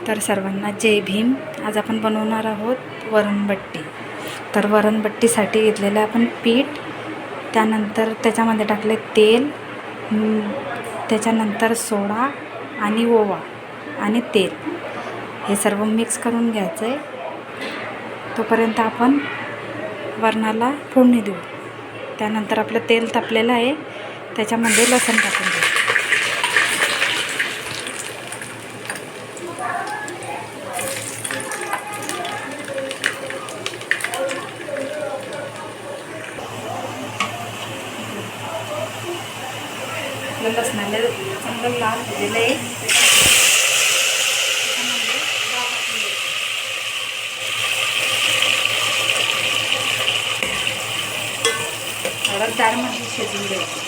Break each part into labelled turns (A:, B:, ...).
A: तर सर्वांना जय भीम. आज आपण बनवणार आहोत वरणबट्टी. तर वरणबट्टीसाठी घेतलेलं आपण पीठ, त्यानंतर त्याच्यामध्ये टाकले तेल, त्याच्यानंतर सोडा आणि ओवा आणि तेल, हे सर्व मिक्स करून घ्यायचं आहे. तोपर्यंत आपण वरणाला फोडणी देऊ. त्यानंतर आपलं तेल तापलेलं आहे, त्याच्यामध्ये लसूण टाकून देऊ. लसणाला चांगलं लाल झालेलं आहे. डाळमध्ये शिजून द्यायचं.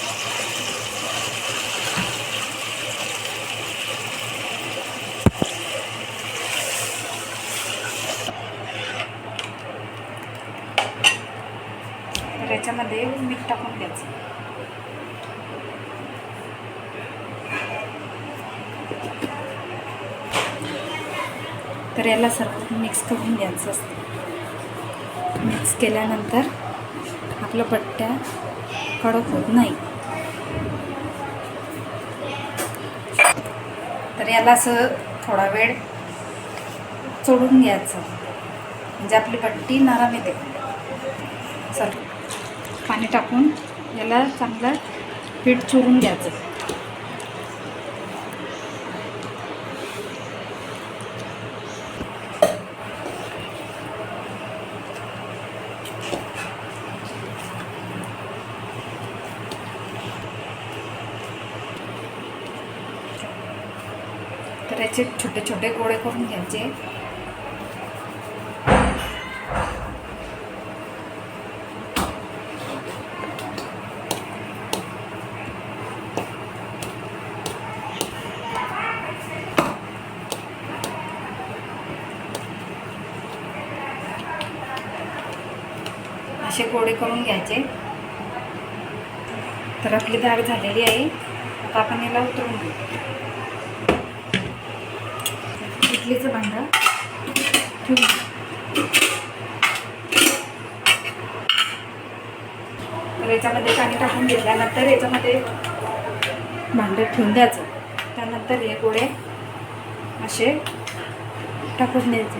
A: तर याच्यामध्ये मीठ टाकून द्यायचं. तर याला सर्व मिक्स करून घ्यायचं असतं. मिक्स केल्यानंतर आपलं बट्ट्या कडक होत नाही. तर याला असं थोडा वेळ चोडून घ्यायचं, म्हणजे आपली बट्टी नरम येते. चल, पाणी टाकून याला चांगलं पीठ चुरून घ्यायचं. तर याचे छोटे छोटे गोळे करून घ्यायचे. असे गोळे करून घ्यायचे. तर आपली डाळ झालेली आहे. आता आपण याला उतरून घेऊ. इडलीचं भांडं ठेवून, तर याच्यामध्ये पाणी टाकून घेतल्यानंतर याच्यामध्ये भांडं ठेवून द्यायचं. त्यानंतर हे गोळे असे टाकून द्यायचे.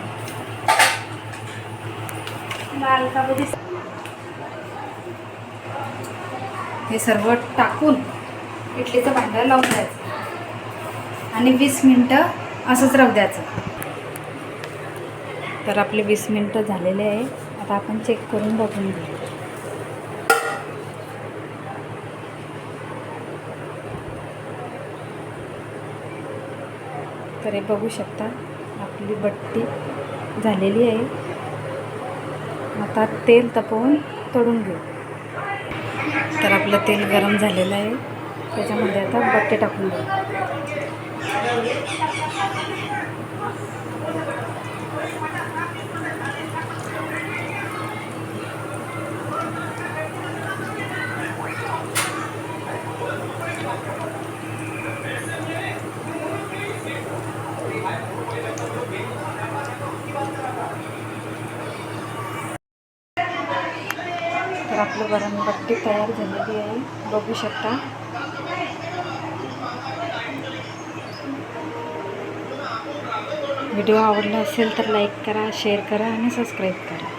A: हे सर्व टाकून इडलीचं भांडं लावून द्यायचं आणि 20 मिनटं असंच राहू द्यायचं. तर आपले 20 मिनटं झालेले आहे. आता आपण चेक करून बघून घेऊ. तर हे बघू शकता, आपली बट्टी झालेली आहे. आता तेल तापवून तळून घेऊ. तर आपलं तेल गरम झालेलं आहे, त्याच्यामध्ये आता बट्टे टाकून घेऊ. तर आपलं वरणबट्टी तयार झालेली आहे, बघू शकता. व्हिडिओ आवडला असेल तर लाईक करा, शेअर करा आणि सबस्क्राईब करा.